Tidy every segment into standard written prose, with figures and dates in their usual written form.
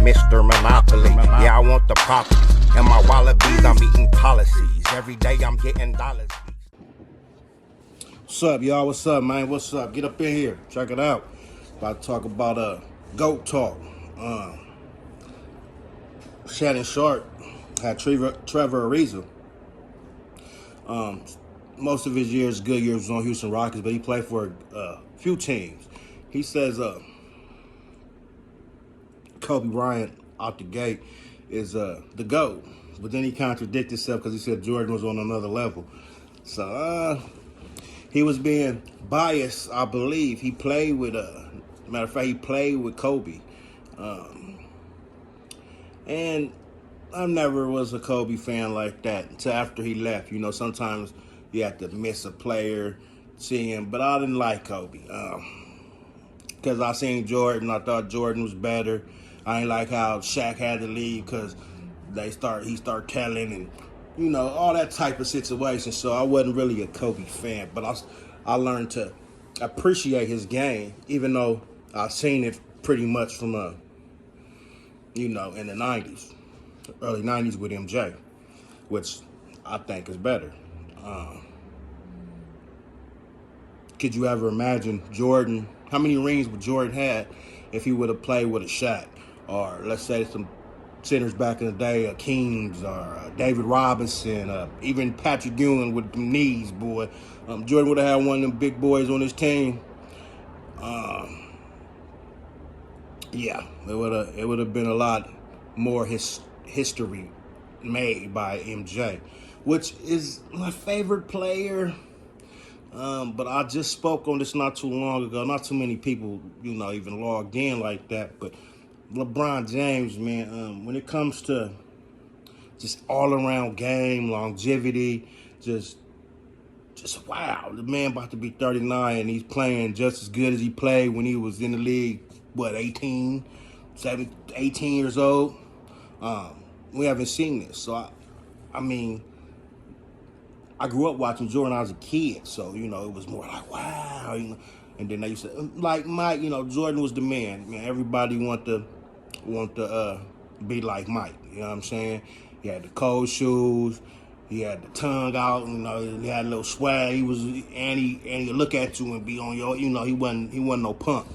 Mr. Monopoly. Yeah, I want the property. And my wallabies, I'm eating policies. Every day I'm getting dollars. What's up, y'all? What's up, man? What's up? Get up in here. Check it out. About to talk about GOAT talk. Shannon Sharp had Trevor Ariza. Most of his years, good years, was on Houston Rockets, but he played for a few teams. He says Kobe Bryant out the gate is the GOAT. But then he contradicted himself because he said Jordan was on another level. So he was being biased, I believe. He played with matter of fact, he played with Kobe. And I never was a Kobe fan like that until after he left. You know, sometimes you have to miss a player, see him, but I didn't like Kobe. Because I seen Jordan, I thought Jordan was better. I ain't like how Shaq had to leave because he started telling and, you know, all that type of situation. So I wasn't really a Kobe fan, but I learned to appreciate his game, even though I seen it pretty much from in the 90s, early 90s with MJ, which I think is better. Could you ever imagine Jordan? How many rings would Jordan had if he would have played with a Shaq, or let's say some centers back in the day, Kings or David Robinson, even Patrick Ewing with them knees, boy. Jordan would have had one of them big boys on his team. Yeah, it would have been a lot more history made by MJ, which is my favorite player. But I just spoke on this not too long ago. Not too many people, even logged in like that. But LeBron James, man, when it comes to just all-around game, longevity, just wow. The man about to be 39, and he's playing just as good as he played when he was in the league, 18 years old? We haven't seen this. So, I grew up watching Jordan when I was a kid, so, it was more like, wow. And then they used to, like Mike, Jordan was the man. Everybody want to be like Mike, you know what I'm saying? He had the cold shoes, he had the tongue out, he had a little swag. And he look at you and be on your, he wasn't no punk,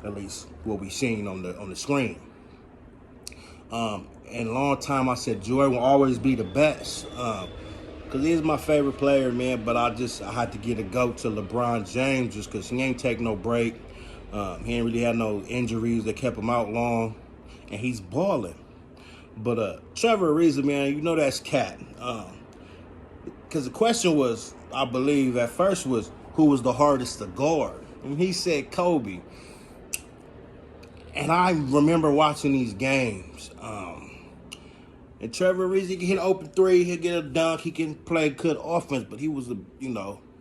at least what we seen on the screen. And a long time I said Jordan will always be the best. Because he's my favorite player, man, but I had to get a GOAT to LeBron James just because he ain't take no break. He ain't really had no injuries that kept him out long, and he's balling. But Trevor Ariza, man, that's cat. Because the question was, I believe at first was, who was the hardest to guard? And he said Kobe. And I remember watching these games. And Trevor Ariza, he can hit an open three, he'll get a dunk, he can play good offense, but he was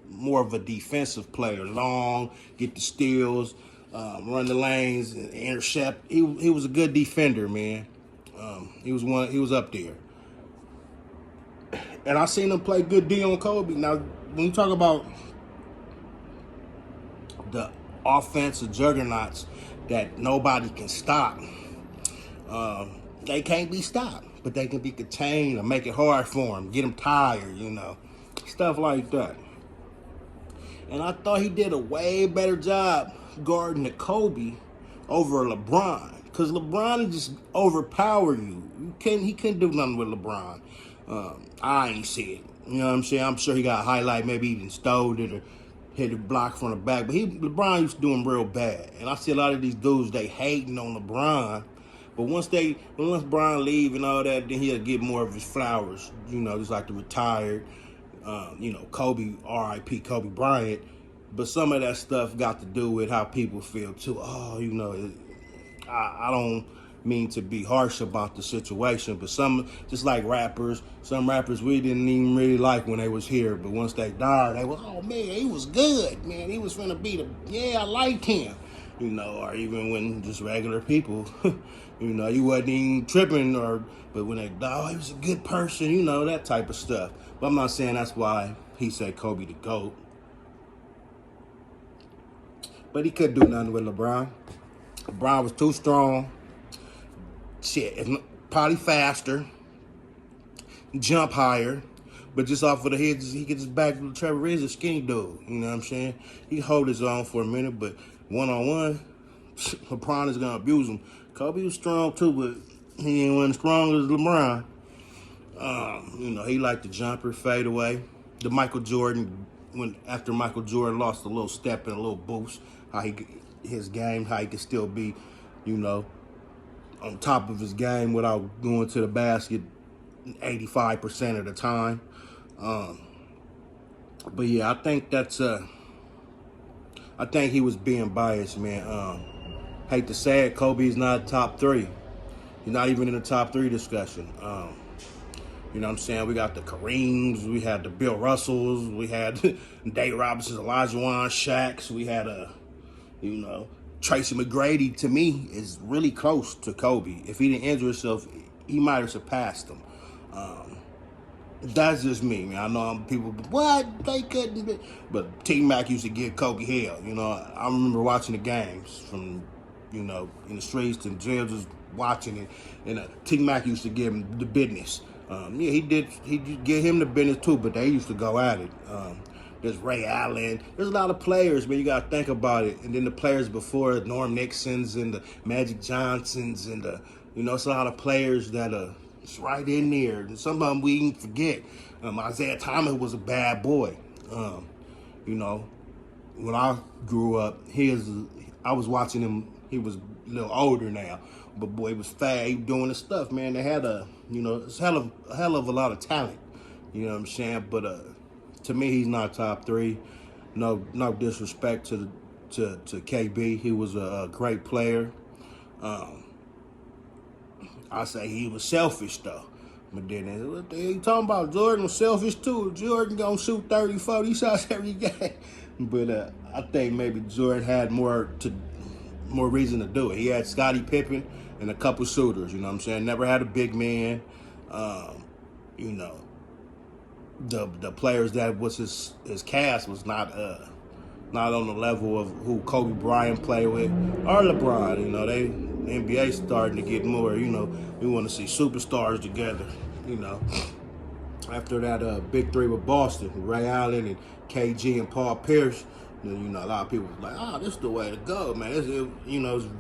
more of a defensive player. Long, get the steals, run the lanes, and intercept. He was a good defender, man. He was up there. And I seen him play good D on Kobe. Now, when you talk about the offensive juggernauts that nobody can stop, they can't be stopped. But they can be contained or make it hard for them, get them tired, stuff like that. And I thought he did a way better job guarding the Kobe over LeBron, because LeBron just overpower you. He couldn't do nothing with LeBron. I ain't see it. You know what I'm saying? I'm sure he got a highlight, maybe even stole it or hit a block from the back. But LeBron used to do him real bad. And I see a lot of these dudes, they hating on LeBron. But once Bron leave and all that, then he'll get more of his flowers, just like the retired, Kobe, R.I.P. Kobe Bryant. But some of that stuff got to do with how people feel too. Oh, I don't mean to be harsh about the situation, but just like some rappers we didn't even really like when they was here. But once they died, they was, oh man, he was good, man. He was finna be I liked him. Or even when just regular people, you wasn't even tripping, but when they die, oh, he was a good person, that type of stuff. But I'm not saying that's why he said Kobe the GOAT. But he couldn't do nothing with LeBron. LeBron was too strong. probably faster, jump higher, but just off of the head, he gets back to Trevor Ariza, skinny dude. You know what I'm saying? He can hold his own for a minute, but one-on-one, LeBron is gonna abuse him. Kobe was strong too, but he ain't one as strong as LeBron. He liked the jumper, fade away. The Michael Jordan, after Michael Jordan lost a little step and a little boost, his game, how he could still be, on top of his game without going to the basket 85% of the time. But yeah, I think he was being biased, man. Hate to say it, Kobe's not top 3. He's not even in the top 3 discussion. You know what I'm saying? We got the Kareems, we had the Bill Russells, we had Dave Robinsons, Olajuwon, Shaqs, we had Tracy McGrady. To me is really close to Kobe. If he didn't injure himself, he might have surpassed him. That's just me, man. I know people, what? They couldn't be. But T-Mac used to give Kobe hell. I remember watching the games from, in the streets and jails, just watching it. And T-Mac used to give him the business. He did give him the business too, but they used to go at it. There's Ray Allen. There's a lot of players, man. You got to think about it. And then the players before, Norm Nixon's and the Magic Johnsons and it's a lot of players that it's right in there. And some of them we even forget. Isaiah Thomas was a bad boy. When I grew up, I was watching him. He was a little older now, but boy, he was fast. He was doing his stuff, man. They had it's a hell of a lot of talent. You know what I'm saying? But to me, he's not top 3. No disrespect to KB. He was a great player. I say he was selfish though. But then what the hell you talking about? Jordan was selfish too. Jordan gonna shoot 30, 40 shots every game. But I think maybe Jordan had more reason to do it. He had Scottie Pippen and a couple shooters. You know what I'm saying? Never had a big man. The players that was his cast was not on the level of who Kobe Bryant played with or LeBron. The NBA starting to get more. We want to see superstars together. After that big 3 with Boston, Ray Allen and KG and Paul Pierce. A lot of people was like, this is the way to go, man. It's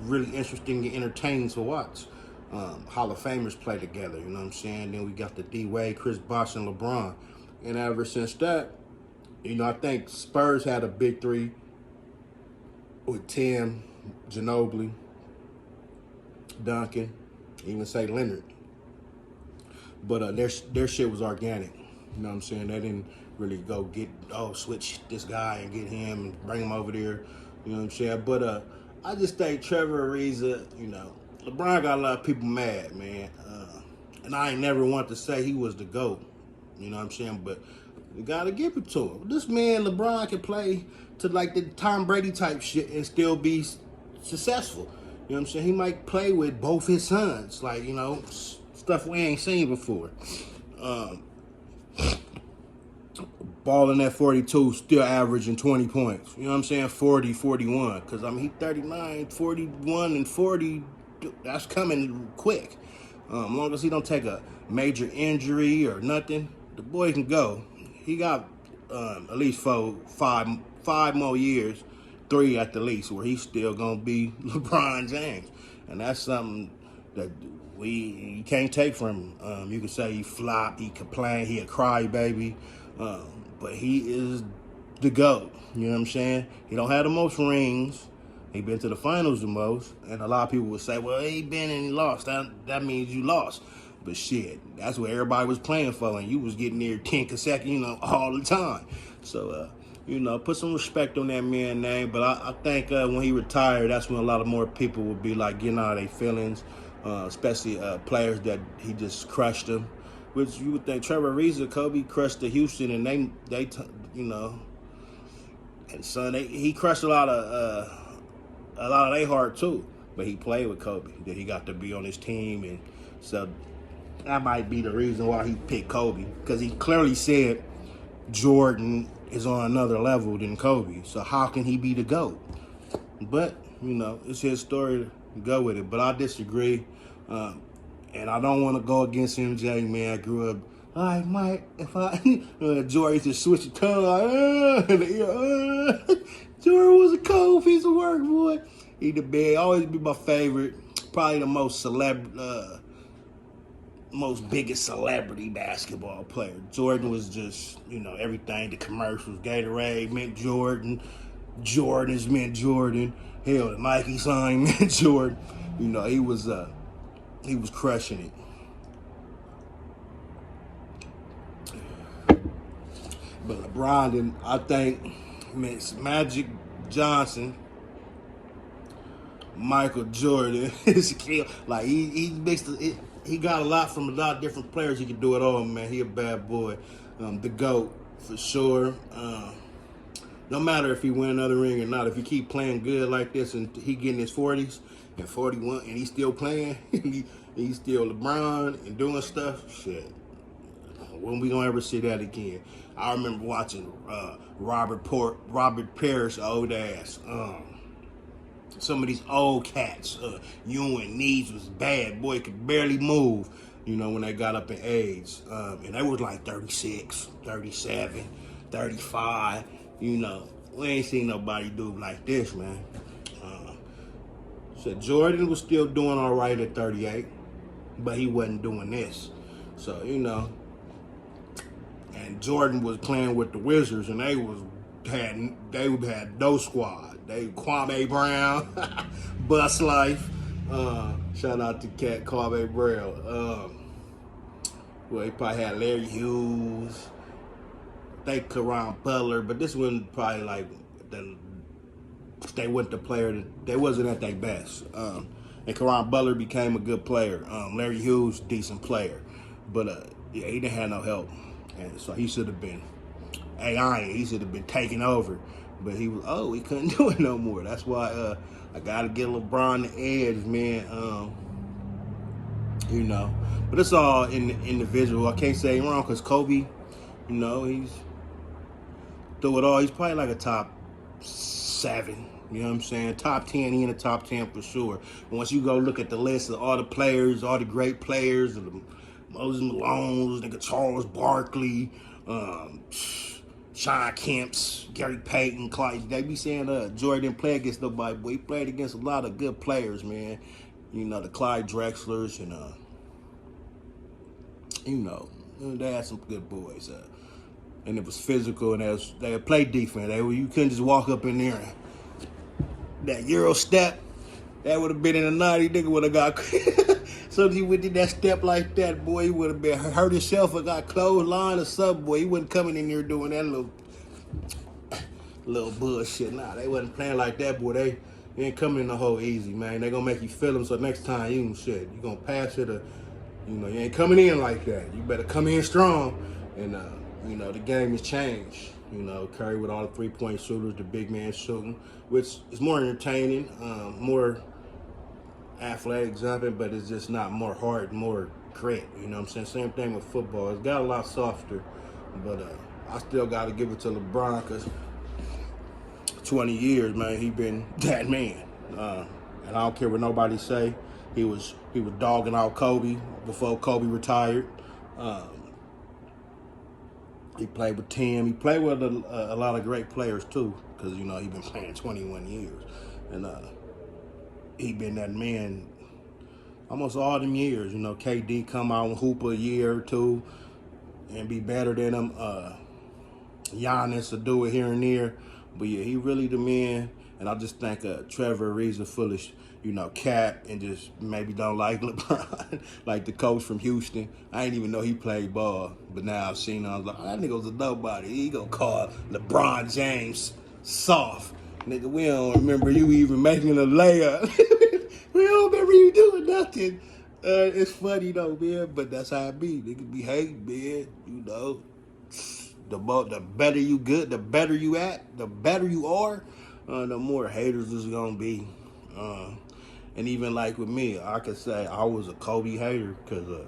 really interesting and entertaining to watch. Hall of Famers play together, you know what I'm saying? Then we got the D-Wade, Chris Bosh, and LeBron. And ever since that, I think Spurs had a big 3 with Tim, Ginobili, Duncan, even say Leonard. But their shit was organic. You know what I'm saying? They didn't really go switch this guy and get him and bring him over there. You know what I'm saying? But I just think Trevor Ariza, LeBron got a lot of people mad, man. And I ain't never want to say he was the GOAT. You know what I'm saying? But you got to give it to him. This man, LeBron, can play to like the Tom Brady type shit and still be successful. You know what I'm saying? He might play with both his sons. Like, stuff we ain't seen before. Balling at 42, still averaging 20 points. You know what I'm saying? 40, 41. Because, he 39, 41, and 40. That's coming quick. As long as he don't take a major injury or nothing, the boy can go. He got at least 5 more years, 3 at the least, where he's still going to be LeBron James. And that's something that you can't take from him. You can say he flopped, he complained, he a crybaby, but he is the GOAT. You know what I'm saying? He don't have the most rings. He been to the finals the most. And a lot of people would say, well, he been and he lost. That means you lost. But shit, that's what everybody was playing for, and you was getting there 10 consecutive, all the time. So, put some respect on that man's name. But I think when he retired, that's when a lot of more people would be like getting out of their feelings, especially players that he just crushed them. Which you would think Trevor Ariza, Kobe crushed the Houston, and they and son, he crushed a lot of their heart too. But he played with Kobe, that he got to be on his team, and so that might be the reason why he picked Kobe, because he clearly said Jordan is on another level than Kobe. So how can he be the GOAT? But, it's his story to go with it. But I disagree. And I don't want to go against MJ, man. I grew up, all right, Mike, if I, Jordan used to switch the tongue, like, Jordan was a cold piece of work, boy. He the big, always be my favorite. Probably the most biggest celebrity basketball player. Jordan was just, everything. The commercials, Gatorade meant Jordan. Jordans meant Jordan. Hell, the Nike sign meant Jordan. He was crushing it. But LeBron didn't, I think, Magic Johnson, Michael Jordan, like he mixed it. He got a lot from a lot of different players. He could do it all, man. He a bad boy. The GOAT, for sure. No matter if he win another ring or not, if he keep playing good like this and he getting his 40s and 41 and he's still playing, he's still LeBron and doing stuff, shit. When we gonna ever see that again? I remember watching Robert Parrish, old ass. Some of these old cats, Ewing, knees was bad. Boy, could barely move, when they got up in age. And they was like 36, 37, 35, We ain't seen nobody do it like this, man. So Jordan was still doing all right at 38, but he wasn't doing this. So, and Jordan was playing with the Wizards, and they had no squad. They Kwame Brown, Bus Life. Shout out to Cat Kwame Brown. Well, he probably had Larry Hughes. They Caron Butler, but this one probably like they went the player. They wasn't at their best. And Caron Butler became a good player. Larry Hughes, decent player, but he didn't have no help, and so he should have been he should have been taking over. But he couldn't do it no more. That's why I gotta get LeBron the edge, man. But it's all individual. I can't say wrong because Kobe, he's through it all. He's probably like a top 7. You know what I'm saying? Top 10, he in the top 10 for sure. And once you go look at the list of all the players, all the great players, and Moses Malone's, nigga Charles Barkley, Sean Kemp's, Gary Payton, Clyde. They be saying Jordan didn't play against nobody, but he played against a lot of good players, man. The Clyde Drexlers and they had some good boys. And it was physical, and they played defense. You couldn't just walk up in there and that Euro step. That would have been in the 90. Nigga would have got. So if he did that step like that, boy, he would have been hurt himself or got clothesline or something, boy. He wasn't coming in there doing that little bullshit. Nah, they wasn't playing like that, boy. They ain't coming in the hole easy, man. They gonna make you feel them, so next time you gonna pass it or, you ain't coming in like that. You better come in strong. And, the game has changed. Curry with all the three-point shooters, the big man shooting, which is more entertaining, more athletic jumping, but it's just not more hard, more grit. You know what I'm saying? Same thing with football. It's got a lot softer, but I still got to give it to LeBron because 20 years, man, he been that man. And I don't care what nobody say. He was dogging out Kobe before Kobe retired. He played with Tim. He played with a lot of great players too, because he been playing 21 years, and he been that man almost all them years. KD come out and hoop a year or two and be better than him. Giannis will do it here and there, but yeah, he really the man. And I just think Trevor Ariza foolish, cap and just maybe don't like LeBron, like the coach from Houston. I didn't even know he played ball, but now I've seen him. I was like, that nigga was a nobody. He gonna call LeBron James soft. Nigga, we don't remember you even making a layup. We don't remember you doing nothing. It's funny though, man, but that's how it be. Niggas be hating, man, The better you good, the better you at, the better you are, the more haters there's gonna be. And even like with me, I could say I was a Kobe hater because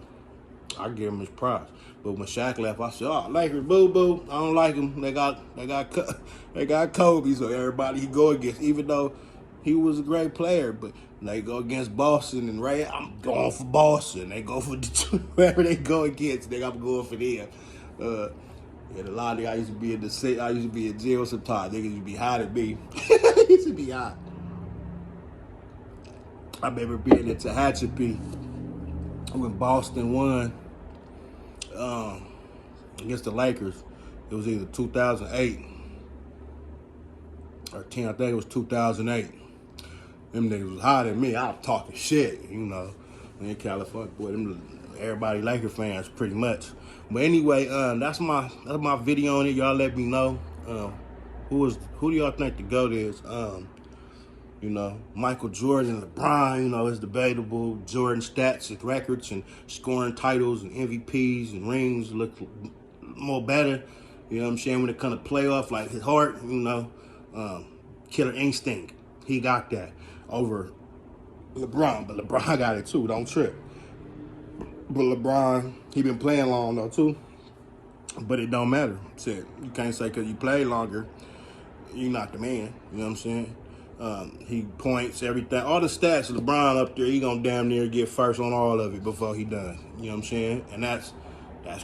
I give him his props. But when Shaq left, I said, "Oh, Lakers, boo. I don't like him. They got Kobe, so everybody he go against, even though he was a great player, but they go against Boston and Ray, I'm going for Boston. They go for Detroit, whoever they go against, I'm going for them. And a lot of I used to be in jail sometimes. Niggas used to be hot at me. Used to be hot. I remember being in Tehachapi when Boston won against the Lakers. It was either 2008 or 10. I think it was 2008. Them niggas was hot at me. I was talking shit, you know. In California, boy, everybody Laker fans pretty much. But anyway, that's my video on it. Y'all let me know. Who do y'all think the GOAT is? You know, Michael Jordan, LeBron, you know, it's debatable. Jordan stats and records and scoring titles and MVPs and rings look more better. You know what I'm saying? When it comes to playoff, like his heart, you know, killer instinct. He got that over LeBron, but LeBron got it too. Don't trip. But LeBron, he been playing long though too. But it don't matter. Shit, you can't say because you play longer, you're not the man. You know what I'm saying? He points, everything. All the stats, LeBron up there, he gonna damn near get first on all of it before he done. You know what I'm saying? And that's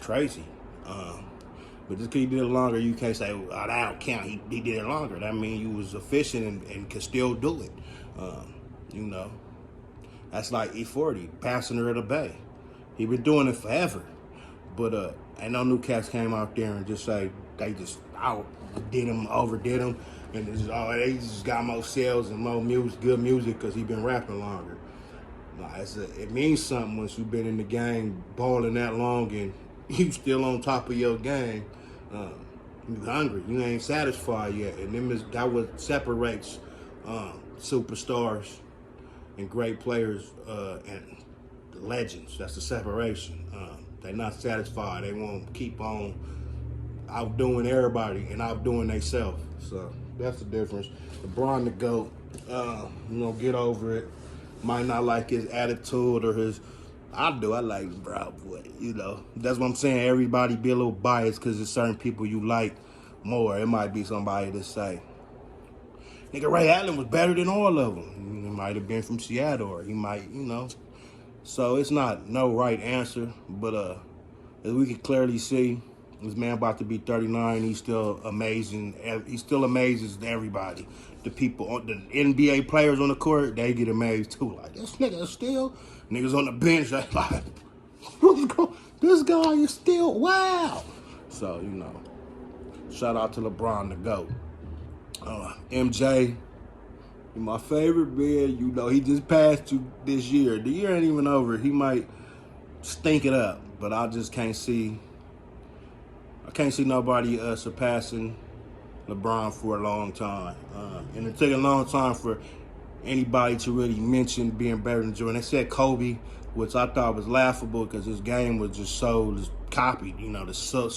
crazy. But just because he did it longer, you can't say, oh, that don't count. He did it longer. That means you was efficient and could still do it. You know, that's like E40, passenger of the Bay. He been doing it forever. But ain't no new cats came out there and just say they just outdid him, overdid him, and they just got more sales and more music, good music because he been rapping longer. Like, it means something once you've been in the game balling that long and you still on top of your game. You hungry, you ain't satisfied yet, and that what separates superstars and great players and legends. That's the separation. They're not satisfied. They want to keep on outdoing everybody and outdoing themselves. So that's the difference. LeBron the GOAT. You know, get over it. Might not like his attitude or his. I do. I like LeBron, boy. You know, that's what I'm saying. Everybody be a little biased because there's certain people you like more. It might be somebody that say, nigga, Ray Allen was better than all of them. He might have been from Seattle, or he might, you know. So it's not no right answer, but as we can clearly see, this man about to be 39. He's still amazing. He still amazes everybody. The people, the NBA players on the court, they get amazed too. Like, this nigga still, niggas on the bench, they like, this guy is still, wow. So, you know, shout out to LeBron the GOAT. MJ, my favorite man, you know, he just passed you this year. The year ain't even over. He might stink it up, but I just can't see nobody surpassing LeBron for a long time. And it took a long time for anybody to really mention being better than Jordan. They said Kobe, which I thought was laughable because his game was just copied, you know, so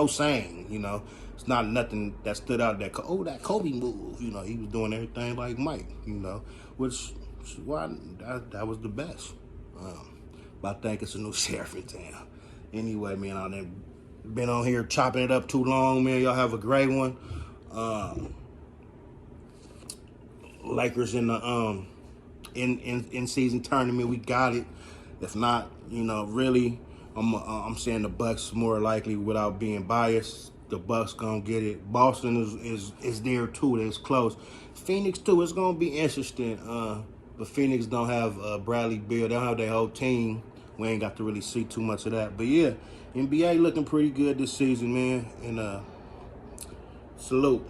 same, you know. It's not nothing that stood out that Kobe move, you know. He was doing everything like Mike, you know, which why that was the best. But I think it's a new sheriff in town. Anyway, man, I've been on here chopping it up too long, man. Y'all have a great one. Lakers in the in season tournament, we got it. If not, you know, really, I'm saying the Bucks more likely without being biased. The Bucks gonna get it. Boston is there too. It's close. Phoenix too. It's gonna be interesting. But Phoenix don't have Bradley Beal. They don't have their whole team. We ain't got to really see too much of that. But yeah, NBA looking pretty good this season, man. And salute.